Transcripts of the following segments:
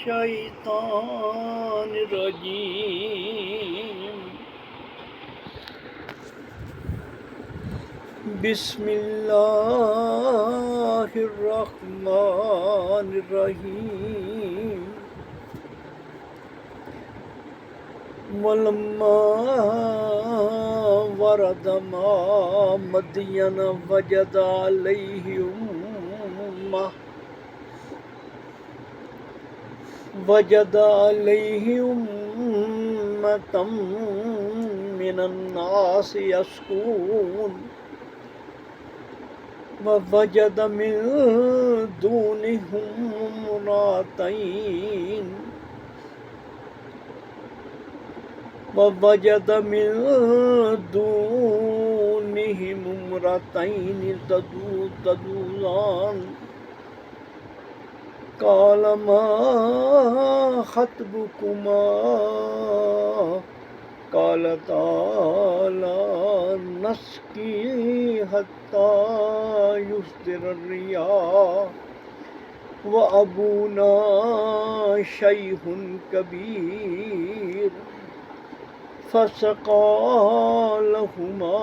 الشيطان الرجيم بسم الله الرحمن الرحيم ولما ورد ماء مدين وجد عليه أمة من الناس يسقون ووجد من دونهم امرأتين تذودان قال ما خطبكما قالتا لا نسقي حتى يصدر الرياح وأبونا شيخ كبير فسقى لهما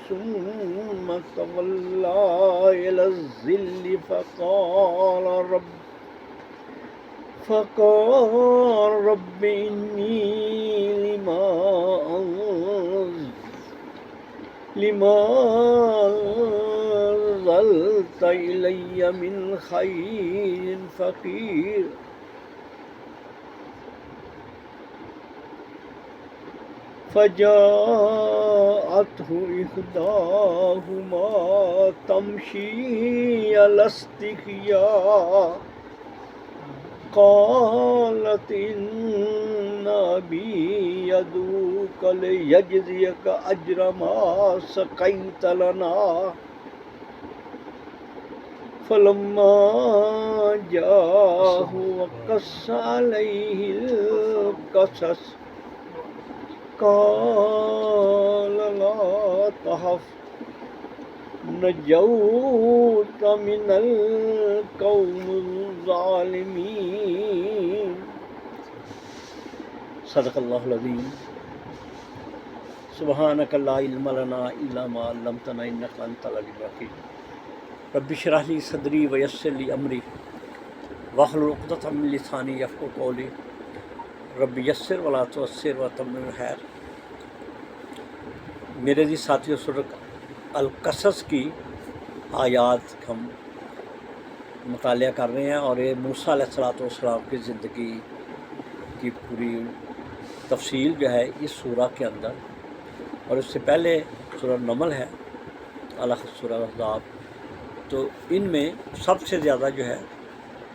ثم تولى إلى الظل فقال رب إني لما أنزلت إلي من خير فقير فجاءته إحداهما تمشي على استحياء قالت إن أبي يدعوك ليجزيك أجر ما سقيت لنا فلما جاءه وقص عليه القصص قال لا تخف نجوت من القوم الظالمين صدق اللہ العظیم سبحانک لا علم لنا الا ما علمتنا انک انت العلیم الحکیم رب اشرح لی صدری ویسر لی امری واحلل عقدۃ من لسانی یفقهوا قولی رب یسر ولا تعسر وتمم الخیر۔ میرے جی ساتھیوں، سورۃ القصص کی آیات ہم مطالعہ کر رہے ہیں اور یہ موسیٰ علیہ السلام کی زندگی کی پوری تفصیل جو ہے اس سورہ کے اندر، اور اس سے پہلے سورہ نمل ہے، الگ سورہ احزاب، تو ان میں سب سے زیادہ جو ہے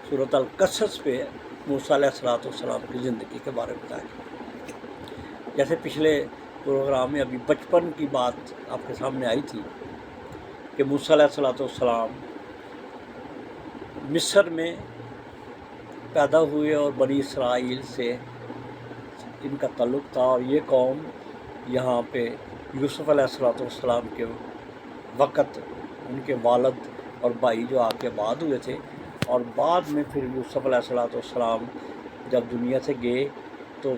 سورۃ القصص پہ موسیٰ علیہ السلام کی زندگی کے بارے میں بتایا۔ جیسے پچھلے پروگرام میں ابھی بچپن کی بات آپ کے سامنے آئی تھی کہ موسیٰ علیہ السلام مصر میں پیدا ہوئے اور بنی اسرائیل سے ان کا تعلق تھا، اور یہ قوم یہاں پہ یوسف علیہ السلام کے وقت ان کے والد اور بھائی جو آ کے بعد ہوئے تھے، اور بعد میں پھر یوسف علیہ السلام جب دنیا سے گئے تو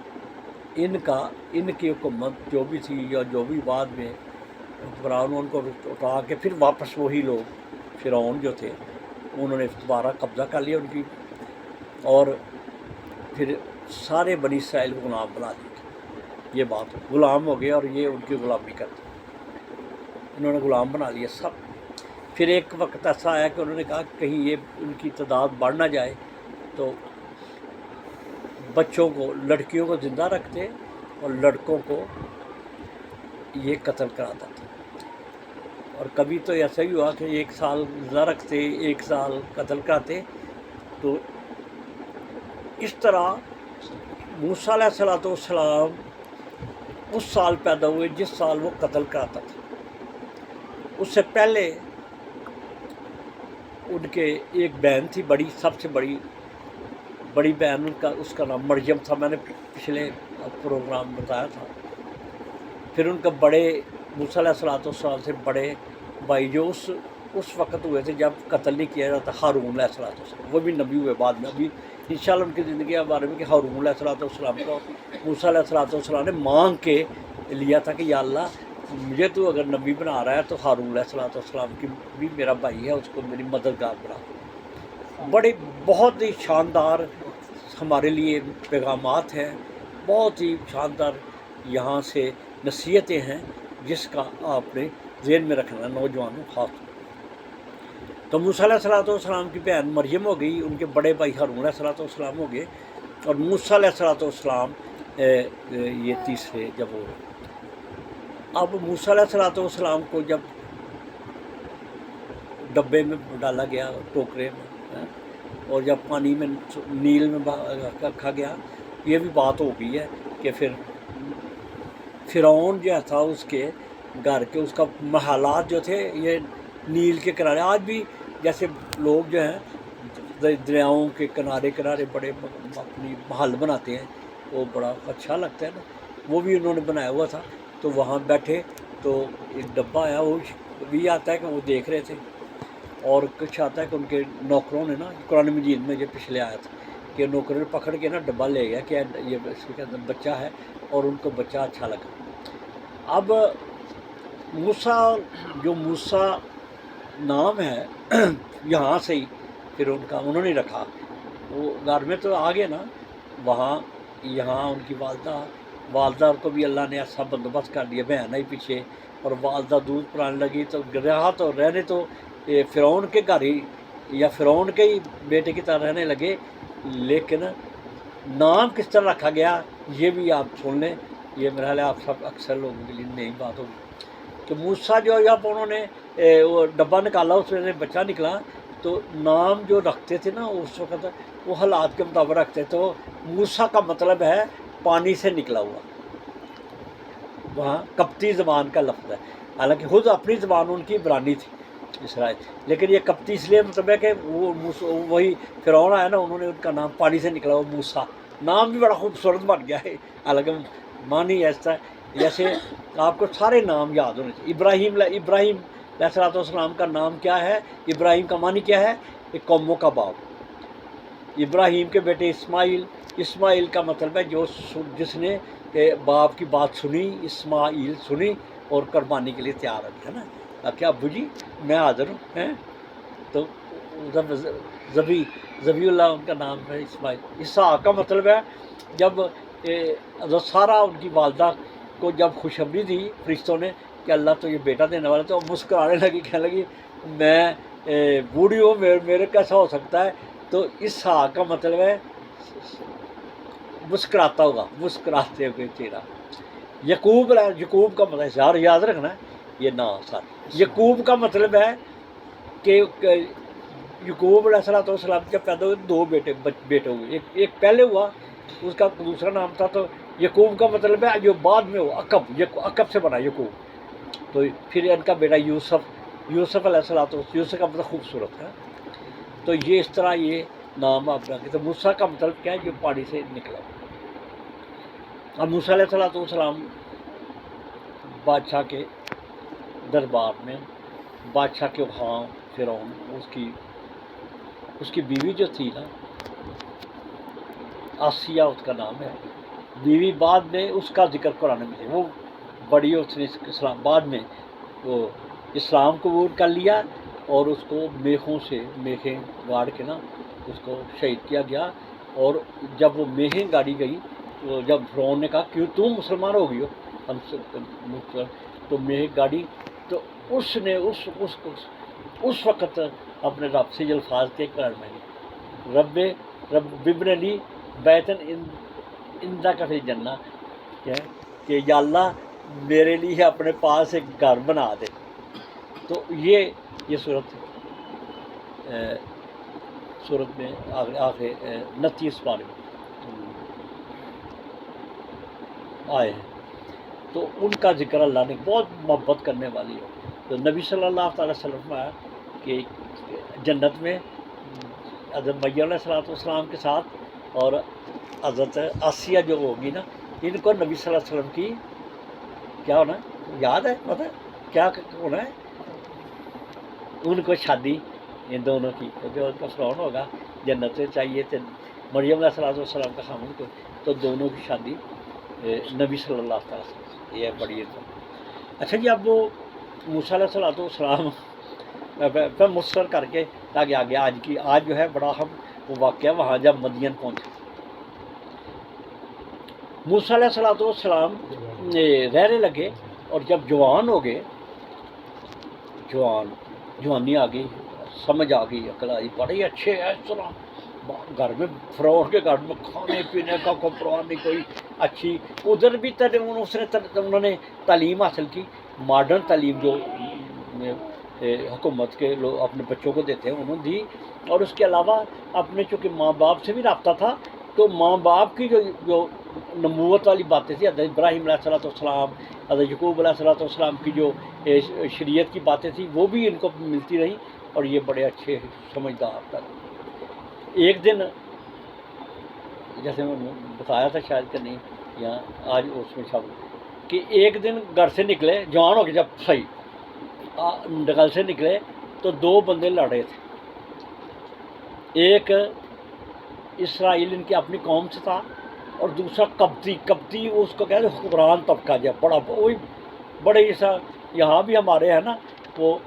ان کی حکومت جو بھی تھی یا جو بھی بعد میں حکمران ان کو اٹھا کے پھر واپس وہی لوگ فرعون جو تھے انہوں نے دوبارہ قبضہ کر لیا ان کی، اور پھر سارے بنی اسرائیل کو غلام بنا دیا۔ یہ بات غلام ہو گئے اور یہ ان کی غلامی کرتے، انہوں نے غلام بنا لیا سب۔ پھر ایک وقت ایسا آیا کہ انہوں نے کہا کہیں یہ ان کی تعداد بڑھ نہ جائے، تو بچوں کو، لڑکیوں کو زندہ رکھتے اور لڑکوں کو یہ قتل کراتا تھا۔ اور کبھی تو ایسا ہی ہوا کہ 1 سال زندہ رکھتے، 1 سال قتل کراتے۔ تو اس طرح موسیٰ علیہ السلام اس سال پیدا ہوئے جس سال وہ قتل کراتا تھا۔ اس سے پہلے ان کے ایک بہن تھی بڑی، سب سے بڑی بہن، اس کا نام مریم تھا، میں نے پچھلے پروگرام میں بتایا تھا۔ پھر ان کا بڑے موسیٰ علیہ السلام سے بڑے بھائی جو اس اس وقت ہوئے تھے جب قتل نہیں کیا جاتا ہارون علیہ السلام، وہ بھی نبی ہوئے بعد میں. ابھی انشاءاللہ ان کی زندگی کے بارے میں کہ ہارون علیہ السلام کو موسیٰ علیہ السلام نے مانگ کے لیا تھا کہ یا اللہ مجھے تو اگر نبی بنا رہا ہے تو ہارون علیہ السلام کی بھی میرا بھائی ہے، اس کو میری مددگار بنا. بڑے بہت ہی شاندار ہمارے لیے پیغامات ہیں، بہت ہی شاندار یہاں سے نصیحتیں ہیں جس کا آپ نے ذہن میں رکھنا ہے نوجوانوں خاص. تو موسیٰ علیہ السلام کی بہن مریم ہو گئی، ان کے بڑے بھائی ہارون علیہ السلام ہو گئے، اور موسیٰ علیہ السلام یہ تیسرے جب ہو گئے. اب موسیٰ علیہ السلام کو جب ڈبے میں ڈالا گیا، ٹوکرے میں، اور جب پانی میں نیل میں رکھا گیا، یہ بھی بات ہو گئی ہے کہ پھر فرعون جو تھا اس کے گھر کے اس کا محلات جو تھے یہ نیل کے کنارے. آج بھی جیسے لوگ جو ہیں دریاؤں کے کنارے بڑے اپنی محل بناتے ہیں، وہ بڑا اچھا لگتا ہے نا، وہ بھی انہوں نے بنایا ہوا تھا. تو وہاں بیٹھے تو ایک ڈبہ آیا، وہ بھی آتا ہے کہ وہ دیکھ رہے تھے، اور کچھ آتا ہے کہ ان کے نوکروں نے نا، قرآن مجید میں یہ پچھلے آیا تھا کہ نوکروں نے پکڑ کے نا ڈبہ لے گیا کہ یہ اس کے اندر بچہ ہے، اور ان کو بچہ اچھا لگا. اب موسیٰ نام ہے یہاں سے ہی پھر ان کا انہوں نے رکھا. وہ گھر میں تو آ گئے نا، وہاں یہاں ان کی والدہ کو بھی اللہ نے ایسا بندوبست کر دیا، بہن ہی پیچھے، اور والدہ دودھ پلانے لگی تو رہنے تو فرعون کے گھر ہی یا فرعون کے ہی بیٹے کی طرح رہنے لگے. لیکن نام کس طرح رکھا گیا یہ بھی آپ سن لیں، یہ میرا خیال ہے آپ سب اکثر لوگوں کے لیے نئی بات ہوگی. کہ موسیٰ جو جب انہوں نے وہ ڈبہ نکالا، اس میں بچہ نکلا، تو نام جو رکھتے تھے نا اس وقت وہ حالات کے مطابق رکھتے. تو موسیٰ کا مطلب ہے پانی سے نکلا ہوا، وہاں کپتی زبان کا لفظ ہے، حالانکہ خود اپنی زبان ان کی عبرانی تھی اسرائیل، لیکن یہ کپتی اس لیے مطلب ہے کہ وہ وہی فرعون آیا نا، انہوں نے ان کا نام پانی سے نکلا ہوا موسیٰ. نام بھی بڑا خوبصورت بن گیا ہے، حالانکہ معنی ایسا ہے جیسے آپ کو سارے نام یاد ہونے چاہیے. ابراہیم علیہ السلام کا نام کیا ہے؟ ابراہیم کا معنی کیا ہے؟ ایک قوموں کا باپ. ابراہیم کے بیٹے اسماعیل کا مطلب ہے جس نے باپ کی بات سنی، اسماعیل سنی اور قربانی کے لیے تیار ہے نا. کہ ابو جی میں حاضر ہوں. تو ذبی اللہ ان کا نام ہے اسماعیل. اسحاق کا مطلب ہے جب حضرت سارہ ان کی والدہ کو جب خوشخبری دی فرشتوں نے کہ اللہ تو یہ بیٹا دینے والا، تو مسکرانے لگی، کہنے لگی میں بوڑھی ہوں، میرے کیسا ہو سکتا ہے. تو اسحاق کا مطلب ہے مسکراتا ہوگا، مسکراتے ہوئے چہرہ. یعقوب کا مطلب یاد رکھنا ہے یہ نام سارا. یعقوب کا مطلب ہے کہ یعقوب علیہ السلام جب پیدا ہوئے دو بیٹے ہوئے، ایک پہلے ہوا، اس کا دوسرا نام تھا. تو یعقوب کا مطلب ہے جو بعد میں ہوا، عقب سے بنا یعقوب. تو پھر ان کا بیٹا یوسف علیہ السلام، یوسف کا مطلب خوبصورت ہے. تو یہ اس طرح یہ نام آپ رکھیں. تو موسیٰ کا مطلب کیا ہے؟ جو پانی سے نکلا. اب موسیٰ علیہ السلام بادشاہ کے دربار میں، بادشاہ کے وہاں فرعون اس کی بیوی جو تھی نا، آسیہ اس کا نام ہے، بیوی بعد میں اس کا ذکر قرآن میں ہے. وہ بڑی اس نے بعد میں وہ اسلام قبول کر لیا، اور اس کو میخیں گاڑ کے نا اس کو شہید کیا گیا. اور جب وہ میخیں گاڑی گئی تو جب فرعون نے کہا کہ تم مسلمان ہو گئی ہو، تو میخ گاڑی، تو اس نے اس وقت اپنے رب سے یہ الفاظ کے قرآن میں رب ابن لی بیتن عندک فی الجنہ، کہ یا اللہ میرے لیے اپنے پاس ایک گھر بنا دے. تو یہ صورت میں آخر 29 پارے میں آئے ہیں. تو ان کا ذکر اللہ نے بہت محبت کرنے والی ہے. تو نبی صلی اللہ تعالی وسلم آیا کہ جنت میں حضرت مریم علیہ السلام کے ساتھ اور حضرت آسیہ جو ہوگی نا، ان کو نبی صلی اللہ علیہ وسلم کی کیا ہونا ہے؟ یاد ہے؟ پتہ ہے کیا ہونا ہے؟ ان کو شادی ان دونوں کی، کیونکہ ان کا فرعون ہوگا جنت سے چاہیے تھے مریم علیہ السلام کا خامن کو، تو دونوں کی شادی نبی صلی اللہ علیہ وسلم، یہ بڑی اچھا جی۔ اب وہ موسیٰ علیہ السلام پہ مختصر کر کے تاکہ آگے آج جو ہے بڑا اہم وہ واقعہ وہاں جب مدین پہنچے، موسیٰ علیہ السلام رہنے لگے، اور جب جوان ہو گئے، جوانی آ گئی، سمجھ آ گئی، عقل آئی، بڑے اچھے ہیں، اس طرح گھر میں فرعون کے گھر میں کھانے پینے کا کوئی پرواہ نہیں، کوئی اچھی ادھر بھی انہوں نے تعلیم حاصل کی، ماڈرن تعلیم جو حکومت کے لوگ اپنے بچوں کو دیتے ہیں انہوں نے دی، اور اس کے علاوہ اپنے چونکہ ماں باپ سے بھی رابطہ تھا، تو ماں باپ کی جو نبوت والی باتیں تھیں، حضرت ابراہیم علیہ السلام، حضرت یعقوب علیہ السلام کی جو شریعت کی باتیں تھیں وہ بھی ان کو ملتی رہیں، اور یہ بڑے اچھے سمجھدار تھا۔ ایک دن جیسے میں نے بتایا تھا شاید کہ نہیں یہاں آج اس میں شامل، کہ ایک دن گھر سے نکلے، جوان ہو کے جب صحیح گھر سے نکلے تو دو بندے لڑ رہے تھے، ایک اسرائیل ان کی اپنی قوم سے تھا، اور دوسرا قبطی اس کو کہتے ہیں حکمران طبقہ، جب بڑا وہی بڑے ایسا یہاں بھی ہمارے ہیں نا، وہ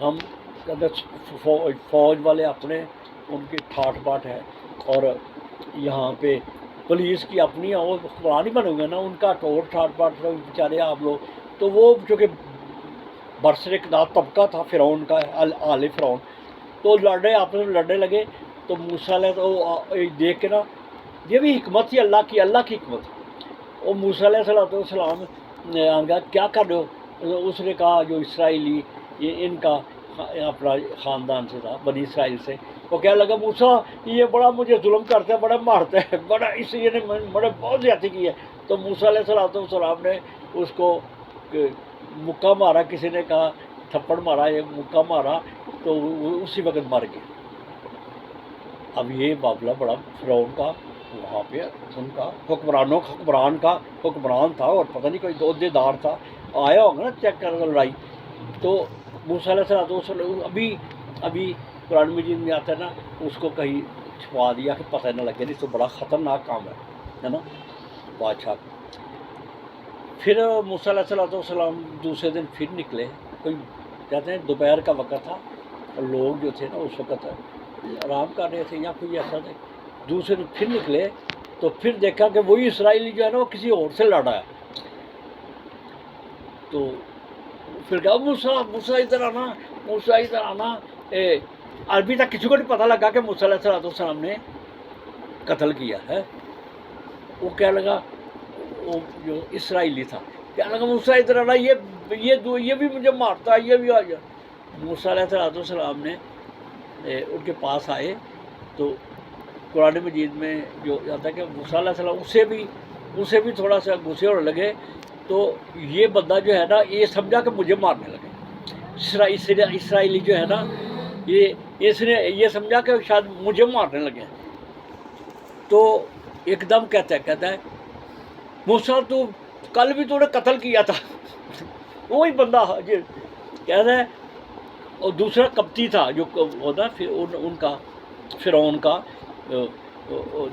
ہم کہتے فوج والے اپنے ان کی ٹھاٹ باٹ ہے، اور یہاں پہ پولیس کی اپنی، اور حکمران ہی بنے ہوئے نا، ان کا ٹور ٹھاٹ باٹ بیچارے آپ لوگ، تو وہ چونکہ برسرکدار طبقہ تھا فرعون کا، آل فرعون، تو لڑے آپس میں لڑنے لگے، تو موسیٰ علیہ دیکھ کے نا، یہ بھی حکمت تھی اللہ کی حکمت، اور موسیٰ علیہ السلام نے کیا کر رہے ہو؟ اس نے کہا جو اسرائیلی یہ ان کا اپنا خاندان سے تھا، بنی اسرائیل سے، وہ کہنے لگا موسیٰ یہ بڑا مجھے ظلم کرتا ہے، بڑا مارتا ہے، بڑا اس لیے نے بڑے بہت زیادتی کی ہے۔ تو موسیٰ علیہ السلام نے اس کو مکہ مارا، کسی نے کہا تھپڑ مارا، یہ مکہ مارا، تو اسی وقت مر گیا۔ اب یہ معاملہ بڑا فرعون کا وہاں پہ ان کا حکمران تھا، اور پتہ نہیں کوئی عہدے دار تھا، آیا ہوگا نا چیک کر لڑائی، تو موسیٰ علیہ السلام ابھی قرآن مجید میں آتا ہے نا، اس کو کہیں چھپا دیا کہ پتہ نہ لگے، نہیں تو بڑا خطرناک کام ہے نا بادشاہ۔ پھر موسیٰ علیہ السلام دوسرے دن پھر نکلے، کوئی کہتے ہیں دوپہر کا وقت تھا، اور لوگ جو تھے نا اس وقت آرام کر رہے تھے یا کوئی ایسا تھا، دوسرے دن پھر نکلے تو پھر دیکھا کہ وہی اسرائیلی جو ہے نا وہ کسی اور سے لڑا ہے، تو پھر کہا موسیٰ ادھر آنا، عربی تک کسی کو نہیں پتہ لگا کہ موسیٰ علیہ السلام نے قتل کیا ہے۔ وہ کہنے لگا، وہ جو اسرائیلی تھا کہنے لگا موسیٰ ادھر آنا، یہ بھی مجھے مارتا ہے، یہ بھی آ جائے۔ موسیٰ علیہ السلام نے ان کے پاس آئے، تو قرآن مجید میں جو آتا ہے کہ موسیٰ علیہ السلام اسے بھی تھوڑا سا غصے ہونے لگے، تو یہ بندہ جو ہے نا یہ سمجھا کہ مجھے مارنے لگے، اسرائیلی جو ہے نا اس نے یہ سمجھا کہ شاید مجھے مارنے لگے، تو ایک دم کہتا ہے موسیٰ تو کل بھی تو نے قتل کیا تھا، وہی بندہ کہتا ہے، اور دوسرا قبطی تھا جو ہوتا ان کا فرعون کا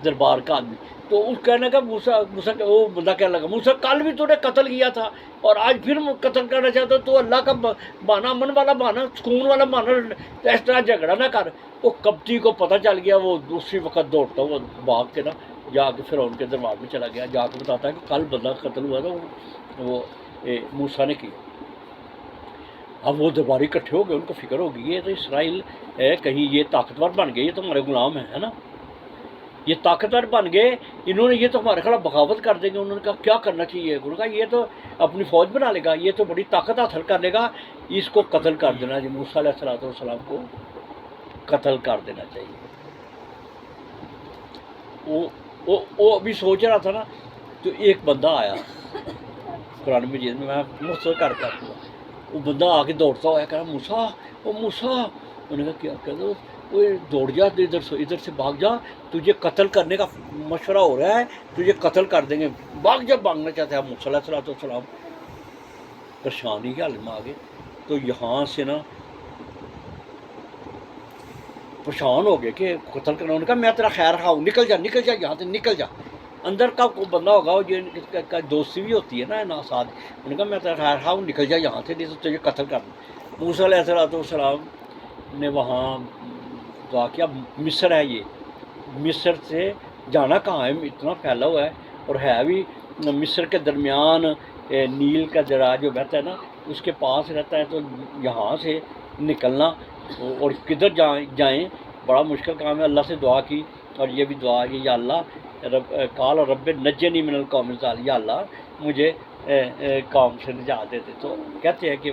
دربار کا آدمی، تو اس کہنے کا موسیٰ وہ بندہ کہنے لگا موسیٰ کل بھی تو نے قتل کیا تھا اور آج پھر قتل کرنا چاہتا تو اللہ کا بہانا، امن والا بہانا، سکون والا بہانا، اس طرح جھگڑا نہ کر۔ وہ قبطی کو پتہ چل گیا، وہ دوسری وقت دوڑتا وہ بھاگ کے نا جا کے فرعون کے دربار میں چلا گیا، جا کے بتاتا ہے کہ کل بندہ قتل ہوا تھا وہ موسیٰ نے کیا۔ اب وہ درباری اکٹھے ہو گئے، ان کو فکر ہوگی یہ تو اسرائیل ہے، کہیں یہ طاقتور بن گئے، یہ تو ہمارے غلام ہیں، ہے نا، یہ طاقتور بن گئے، انہوں نے یہ تو ہمارے خلاف بغاوت کر دیں گے۔ انہوں نے کہا کیا کرنا چاہیے؟ انہوں نے کہا یہ تو اپنی فوج بنا لے گا، یہ تو بڑی طاقت حاصل کر لے گا، اس کو قتل کر دینا چاہیے، موسیٰ علیہ السلام کو قتل کر دینا چاہیے۔ وہ ابھی سوچ رہا تھا نا، تو ایک بندہ آیا، قرآن مجید میں مختصر کر کے وہ بندہ آ کے دوڑتا ہوا کہا موسیٰ، انہوں نے کہا کیا کہتے وہ دوڑ جا، ادھر سے بھاگ جا، تجھے قتل کرنے کا مشورہ ہو رہا ہے، تجھے قتل کر دیں گے، بھاگ جا۔ بھاگنا چاہتا ہے موسیٰ علیہ السلام پریشانی کے حال میں آ گئے، تو یہاں سے نا پریشان ہو گئے کہ قتل کرنا. انہوں نے کہا میں تیرا خیر خواہ ہوں, نکل جا یہاں سے نکل جا. اندر کا کوئی بندہ ہوگا وہ جو دوستی بھی ہوتی ہے نا ساتھ. انہوں نے کہا میں تیرا خیر خواہ ہوں, نکل جا یہاں سے, نہیں تو تجھے قتل کرنا. موسیٰ علیہ السلام نے وہاں دعا کیا. مصر ہے, یہ مصر سے جانا کہاں ہے, اتنا پھیلا ہوا ہے, اور ہے بھی مصر کے درمیان نیل کا دریا جو بہتا ہے نا اس کے پاس رہتا ہے. تو یہاں سے نکلنا اور کدھر جائیں بڑا مشکل کام ہے. اللہ سے دعا کی, اور یہ بھی دعا کی یا اللہ قال رب نجنی من القوم الظالمین, یا اللہ مجھے قوم سے نجات دیتے. تو کہتے ہیں کہ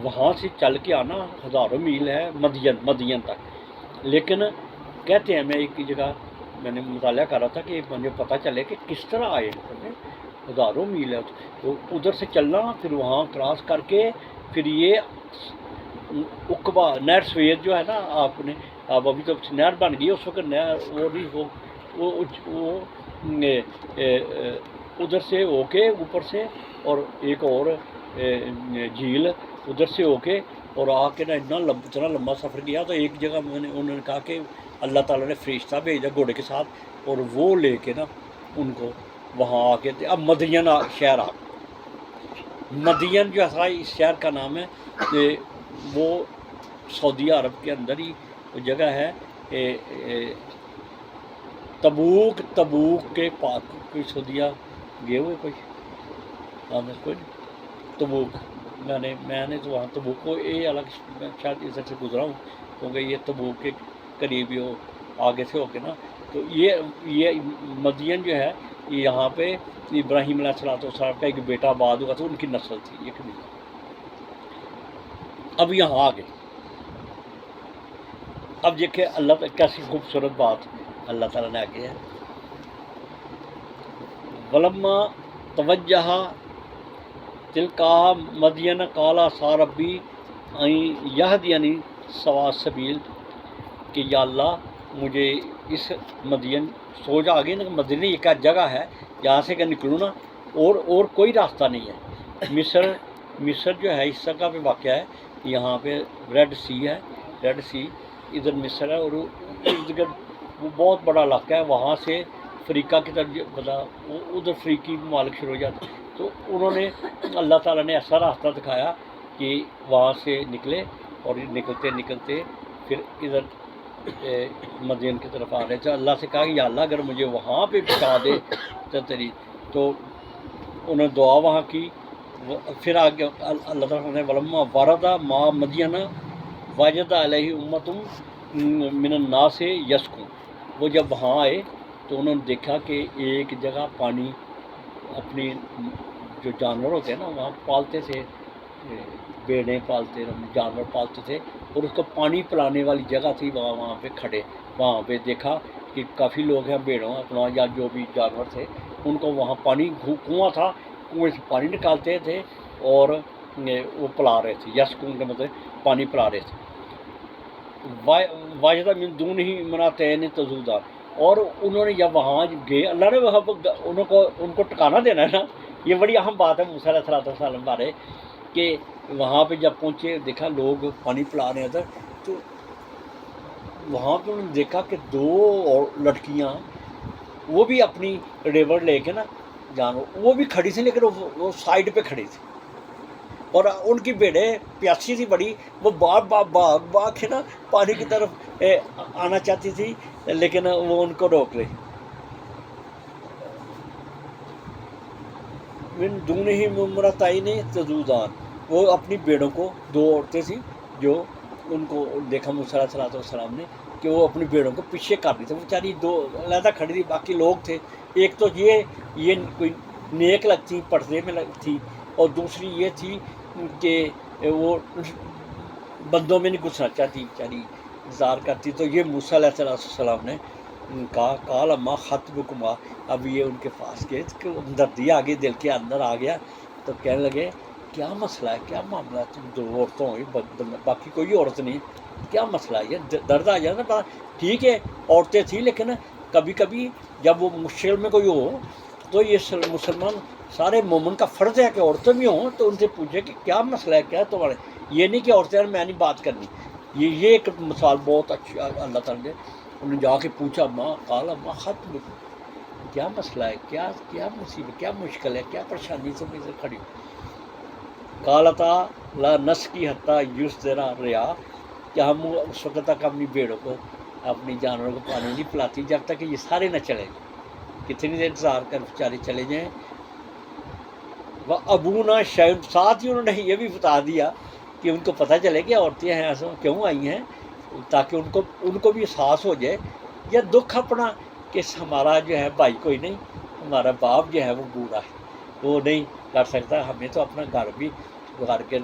وہاں سے چل کے آنا ہزاروں میل ہے مدین تک. لیکن کہتے ہیں, میں ایک جگہ میں نے مطالعہ کر رہا تھا کہ مجھے پتہ چلے کہ کس طرح آئے, ہزاروں میل ہے. تو ادھر سے چلنا, پھر وہاں کراس کر کے پھر یہ عقبہ نہر سویز جو ہے نا, آپ ابھی تو نہر بن گئی, اس وقت نہر وہ ادھر سے ہو کے اوپر سے, اور ایک اور جھیل ادھر سے ہو کے, اور آ کے نا اتنا لمبا سفر کیا. تو ایک جگہ انہوں نے کہا کہ اللہ تعالیٰ نے فرشتہ بھیجا گھوڑے کے ساتھ, اور وہ لے کے نا ان کو وہاں آ کے, اب مدین شہر آ, مدین جو ہے اس شہر کا نام ہے, کہ وہ سعودیہ عرب کے اندر ہی وہ جگہ ہے. تبوک کے پاس کوئی سعودیہ گئے ہوئے کوئی نہیں, تبوک میں نے تو وہاں تبوک کو یہ الگ شاید ادھر سے گزرا ہوں, کیونکہ یہ تبوک کے قریب ہی آگے سے ہو کے نا. تو یہ مدین جو ہے یہاں پہ ابراہیم علیہ السلام کا ایک بیٹا آباد ہوا تھا, ان کی نسل تھی یہ قبیلہ. اب یہاں آ گئے. اب دیکھیں اللہ کیسی خوبصورت بات اللہ تعالیٰ نے آگے ہے. ولما توجہ تلقا مدین قال عسیٰ ربی ان یہدینی سواء السبیل, کہ یا اللہ مجھے اس مدین, سوچ آ گئی نا کہ مدین ایک جگہ ہے جہاں سے کہ نکلوں نا, اور کوئی راستہ نہیں ہے. مصر جو ہے اس جگہ پہ واقع ہے, یہاں پہ ریڈ سی ہے, ریڈ سی ادھر مصر ہے, اور ادھر وہ بہت بڑا علاقہ ہے. وہاں سے افریقہ کی طرف ادھر افریقی ممالک شروع ہو جاتے. تو انہوں نے اللہ تعالیٰ نے ایسا راستہ دکھایا کہ وہاں سے نکلے, اور نکلتے پھر ادھر مدین کی طرف آ رہے تھے. اللہ سے کہا کہ یا اللہ اگر مجھے وہاں پہ پہنچا دے تو انہوں نے دعا وہاں کی. پھر آگے اللہ تعالیٰ نے ولما واردا ما مدین واجد علیہ امت من الناس یسکون, وہ جب وہاں آئے تو انہوں نے دیکھا کہ ایک جگہ پانی, اپنی جو جانور ہوتے ہیں نا وہاں پالتے تھے, بیڑیں پالتے, جانور پالتے تھے, اور اس کو پانی پلانے والی جگہ تھی. وہاں پہ کھڑے, وہاں پہ دیکھا کہ کافی لوگ ہیں بیڑوں اپنا یا جو بھی جانور تھے ان کو وہاں پانی, کنواں تھا, کنویں سے پانی نکالتے تھے اور وہ پلا رہے تھے. یسکون کا مطلب پانی پلا رہے تھے. واجدہ من دون ہی امرأتین تذودان, اور انہوں نے جب وہاں گئے, اللہ نے وہاں ان کو ٹکانا دینا ہے نا, یہ بڑی اہم بات ہے موسیٰ علیہ السلام بارے, کہ وہاں پہ جب پہنچے دیکھا لوگ پانی پلا رہے ہیں, تو وہاں پہ انہوں نے دیکھا کہ دو لڑکیاں وہ بھی اپنی ریور لے کے نا جانور وہ بھی کھڑی تھی, لیکن وہ سائڈ پہ کھڑی تھی, اور ان کی بھیڑیں پیاسی تھی بڑی, وہ باغ کے نا پانی کی طرف آنا چاہتی تھی, لیکن وہ ان کو روک رہی. من دونہی امرأتین تذودان, وہ اپنی بیڑوں کو, دو عورتیں تھیں جو ان کو دیکھا موسیٰ علیہ السلام نے کہ وہ اپنی بیڑوں کو پیچھے کر رہی تھی. وہ بیچاری دو علیحدہ کھڑی تھی, باقی لوگ تھے. ایک تو یہ کوئی نیک لگتی پردے میں تھی, اور دوسری یہ تھی کہ وہ بندوں میں نہیں گھسنا چاہتی, بیچاری انتظار کرتی. تو یہ موسیٰ علیہ السلام نے کہا قال ما خطبکما, اب یہ ان کے پاس گئے کہ دردی آ گئی, دل کے اندر آ گیا. تو کہنے لگے کیا مسئلہ ہے, کیا معاملہ ہے, تم دو عورتوں ہوئی, باقی کوئی عورت نہیں, کیا مسئلہ ہے, یہ درد آ جاتا نا. ٹھیک ہے عورتیں تھیں, لیکن کبھی کبھی جب وہ مشکل میں کوئی ہو تو یہ مسلمان سارے مومن کا فرض ہے کہ عورتیں بھی ہوں, تو ان سے پوچھے کہ کیا مسئلہ ہے, کیا تمہارے, یہ نہیں کہ عورتیں میں نہیں بات کرنی, یہ ایک مثال بہت اچھی اللہ تعالیٰ نے. انہوں نے جا کے پوچھا ماں قال ما خط میں کیا مسئلہ ہے، کیا مصیبت، کیا مشکل ہے، کیا پریشانی تم ادھر کھڑی ہو. قالتا لا نسقی حتی یصدر الرعاء، کہ ہم اس وقت تک اپنی بھیڑوں کو، اپنی جانوروں کو پانی نہیں پلاتی جب تک کہ یہ سارے نہ چلے جائیں. کتنی دیر انتظار کر بیچارے چلے جائیں. وہ ابونا شیب، ساتھ ہی انہوں نے یہ بھی بتا دیا کہ ان کو پتہ چلے کہ عورتیں ہیں ایسا کیوں آئی ہیں، تاکہ ان کو بھی احساس ہو جائے یا دکھ اپنا کہ ہمارا جو ہے بھائی کوئی نہیں، ہمارا باپ جو ہے وہ بوڑھا ہے، وہ نہیں کر سکتا، ہمیں تو اپنا گھر کے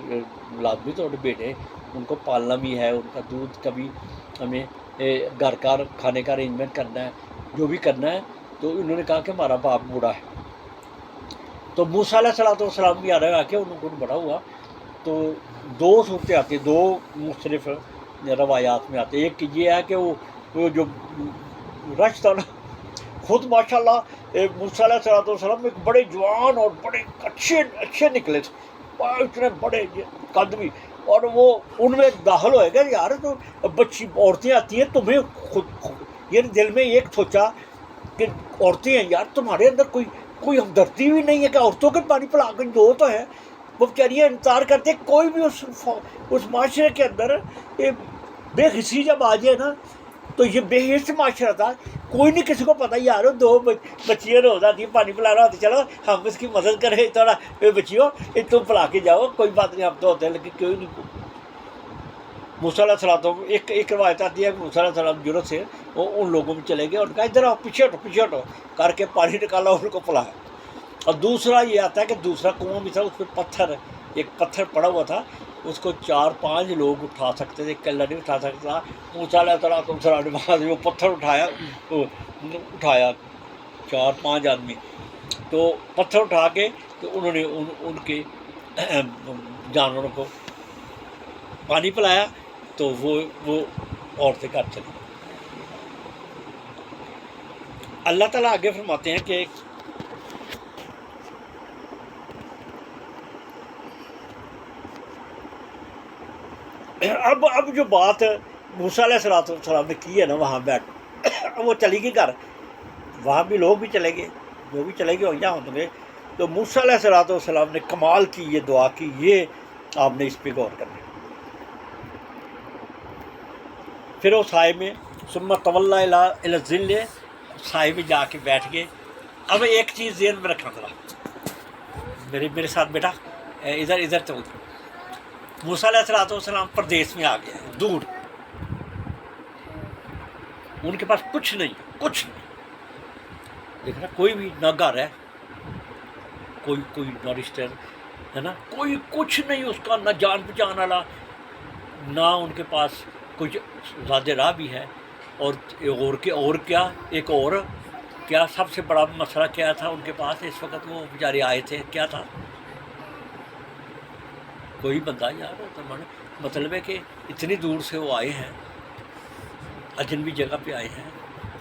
لازمی طور پہ بیٹے ان کو پالنا بھی ہے، ان کا دودھ کا بھی ہمیں گھر کا کھانے کا ارینجمنٹ کرنا ہے، جو بھی کرنا ہے. تو انہوں نے کہا کہ ہمارا باپ بوڑھا ہے. تو موسیٰ علیہ السلام بھی آ رہے آ کے ان کو بڑا ہوا. تو دو صورتیں آتی ہیں، دو مختلف روایات میں آتے ہیں. ایک یہ ہے کہ وہ جو رش تھا نا، خود ماشاء اللہ موسیٰ علیہ السلام ایک بڑے جوان اور بڑے اچھے نکلے تھے، اتنے بڑے قد بھی، اور وہ ان میں داخل ہوئے گا. یار تو بچی عورتیں آتی ہیں تمہیں خود یہ دل میں ایک سوچا کہ عورتیں ہیں یار، تمہارے اندر کوئی ہمدردی بھی نہیں ہے کہ عورتوں کے پانی پلا کر دو تو ہے. وہ بیچاریاں انتظار کرتے ہیں. کوئی بھی اس معاشرے کے اندر بے حسی جب آ جائے نا، تو یہ بے حس معاشرہ تھا. کوئی نہیں کسی کو پتہ یار دو بچیاں روز آتی ہیں پانی پلانا ہوتی، چلو ہم اس کی مدد کریں تھوڑا، بچیوں تم پلا کے جاؤ، کوئی بات نہیں، ہم تو ہوتے ہیں. لیکن کوئی نہیں. موسیٰ علیہ السلام ایک روایت آتی ہے کہ موسیٰ علیہ السلام جرت سے وہ ان لوگوں میں چلے گئے اور کہا ادھر آؤ، پیچھے ہٹو کر کے پانی نکالا، ان کو پلایا. اور دوسرا یہ آتا ہے کہ دوسرا کنواں بھی تھا، اس پہ ایک پتھر پڑا ہوا تھا، اس کو 4-5 لوگ اٹھا سکتے تھے، کلہ نہیں اٹھا سکتا. موسیٰ علیہ السلام نے وہاں سے وہ پتھر اٹھایا 4-5 آدمی. تو پتھر اٹھا کے تو انہوں نے ان کے جانوروں کو پانی پلایا. تو وہ عورتیں گھر چلی. اللہ تعالیٰ آگے فرماتے ہیں کہ اب جو بات موسیٰ علیہ السلام نے کی ہے نا وہاں بیٹھ، وہ چلی گئی گھر، وہاں بھی لوگ بھی چلے گئے، جو بھی چلے گئے یہاں ہوں گے. تو موسیٰ علیہ السلام نے کمال کی یہ دعا کی. یہ آپ نے اس پہ غور کرنا ہے. پھر وہ سائے میں ثم تولی الی الظل، سائے میں جا کے بیٹھ گئے. اب ایک چیز ذہن میں رکھنا تھا، میرے ساتھ بیٹا، ادھر تو موسیٰ علیہ السلام پردیس میں آ گیا، دور، ان کے پاس کچھ نہیں. دیکھنا کوئی بھی نہ گھر ہے، کوئی نہ رشتہ ہے نا، کوئی کچھ نہیں اس کا، نہ جان پہچان والا، نہ ان کے پاس کچھ زیادہ راہ بھی ہے. اور کیا سب سے بڑا مسئلہ کیا تھا ان کے پاس اس وقت؟ وہ بیچارے آئے تھے، کیا تھا؟ کوئی بندہ یار، مطلب ہے کہ اتنی دور سے وہ آئے ہیں، اجنبی جگہ پہ آئے ہیں،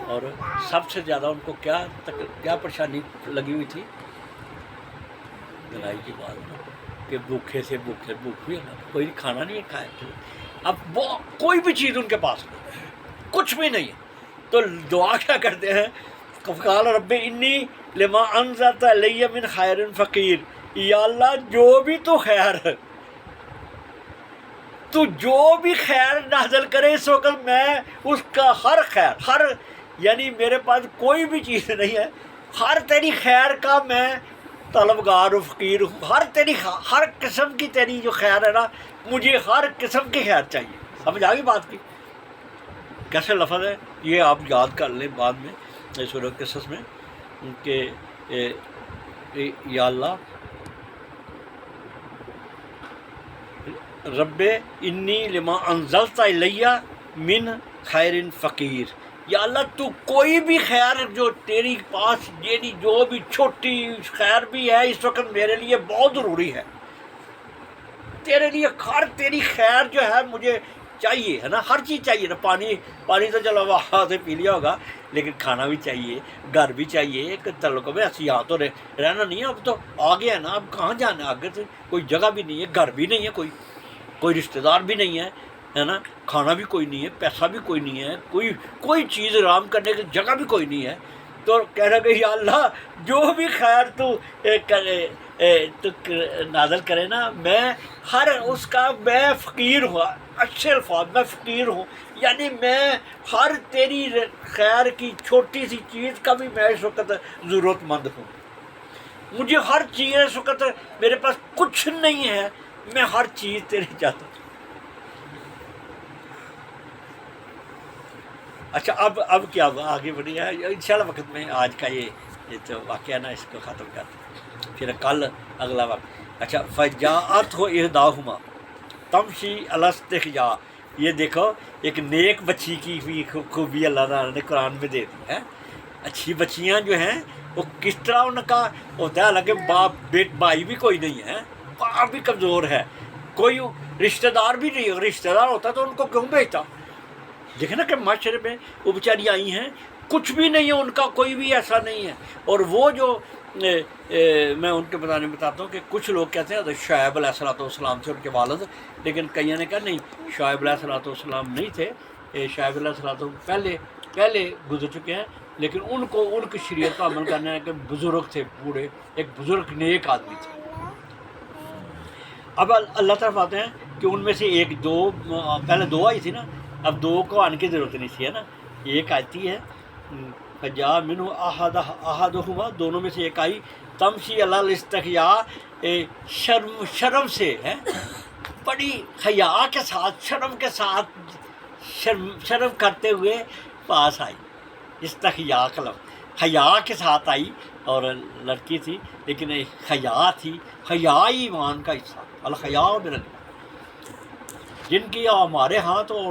اور سب سے زیادہ ان کو کیا پریشانی لگی ہوئی تھی؟ لڑائی کی بات کہ بھوک بھی ہے، کوئی کھانا نہیں ہے کھایا. اب وہ کوئی بھی چیز ان کے پاس نہیں، کچھ بھی نہیں ہے. تو دعا کیا کرتے ہیں؟ قال رب انی لما انزلت الی من خیر فقیر، یا اللہ جو بھی تو خیر ہے، تو جو بھی خیر نازل کرے اس وقت، میں اس کا ہر یعنی میرے پاس کوئی بھی چیز نہیں ہے، ہر تیری خیر کا میں طلبگار و فقیر ہوں. ہر قسم کی تیری جو خیر ہے نا، مجھے ہر قسم کی خیر چاہیے. سمجھ آ گئی بات کی؟ کیسے لفظ ہے یہ، آپ یاد کر لیں بعد میں سورہ قصص میں کہ یا اللہ رب انی لما انزلت الی من خیر فقیر، یا اللہ تو کوئی بھی خیر جو تیری پاس، یعنی جو بھی چھوٹی خیر بھی ہے اس وقت میرے لیے بہت ضروری ہے. تیرے لیے تیری خیر جو ہے مجھے چاہیے، ہے نا، ہر چیز چاہیے نا. پانی تو چلو وہاں سے پی لیا ہوگا، لیکن کھانا بھی چاہیے، گھر بھی چاہیے. ایک تعلق میں ایسی یہاں تو رہنا نہیں ہے، اب تو آ گیا ہے نا، اب کہاں جانا ہے؟ آگے سے کوئی جگہ بھی نہیں ہے، گھر بھی نہیں ہے، کوئی رشتہ دار بھی نہیں ہے. ہے نا, کھانا بھی کوئی نہیں ہے, پیسہ بھی کوئی نہیں ہے, کوئی چیز آرام کرنے کی جگہ بھی کوئی نہیں ہے. تو کہنا کہ یا اللہ جو بھی خیر تو نازل کرے نا, میں ہر اس کا میں فقیر ہوں, اچھے الفاظ میں فقیر ہوں, یعنی میں ہر تیری خیر کی چھوٹی سی چیز کا بھی میں اس وقت ضرورت مند ہوں. مجھے ہر چیز اس وقت میرے پاس کچھ نہیں ہے, میں ہر چیز تیری چاہتا ہوں. اچھا اب کیا آگے بڑھی ہے انشاءاللہ وقت میں. آج کا یہ جو واقعہ نا اس کو ختم کرتے ہیں, پھر کل اگلا وقت. اچھا فجاءت ہو احداہما تمشی علی استحیاء, یہ دیکھو ایک نیک بچی کی بھی خوبی اللہ تعالیٰ نے قرآن میں دے دی ہے. اچھی بچیاں جو ہیں وہ کس طرح ان کا ہوتا ہے, حالانکہ بھائی بھی کوئی نہیں ہے, باپ بھی کمزور ہے, کوئی رشتہ دار بھی نہیں, رشتہ دار ہوتا تو ان کو کیوں بھیجتا. دیکھیں نا کہ معاشرے میں وہ بیچاری آئی ہیں, کچھ بھی نہیں ہے ان کا, کوئی بھی ایسا نہیں ہے. اور وہ جو میں ان کے بتاتا ہوں کہ کچھ لوگ کہتے ہیں شعیب علیہ السلام تھے ان کے والد, لیکن کئیوں نے کہا نہیں شعیب علیہ السلام نہیں تھے, شعیب علیہ السلام پہلے گزر چکے ہیں, لیکن ان کو ان کی شریعت کا عمل کرنا ہے کہ بزرگ تھے بوڑھے, ایک بزرگ نیک آدمی تھے. اب اللہ طرف آتے ہیں کہ ان میں سے ایک دو, پہلے دو آئی تھی نا, اب دو کو آنے کی ضرورت نہیں تھی, ہے نا. ایک آتی ہے فجاء منہ احدہما, دونوں میں سے ایک آئی, تمشی علی الاستحیاء, شرم سے ہے, بڑی حیا کے ساتھ, شرم کے ساتھ, شرم کرتے ہوئے پاس آئی. استحیاء کا لفظ حیا کے ساتھ آئی, اور لڑکی تھی لیکن حیا تھی. حیا ایمان کا حصہ, الحیاء من اللہ, جن کی ہمارے ہاں تو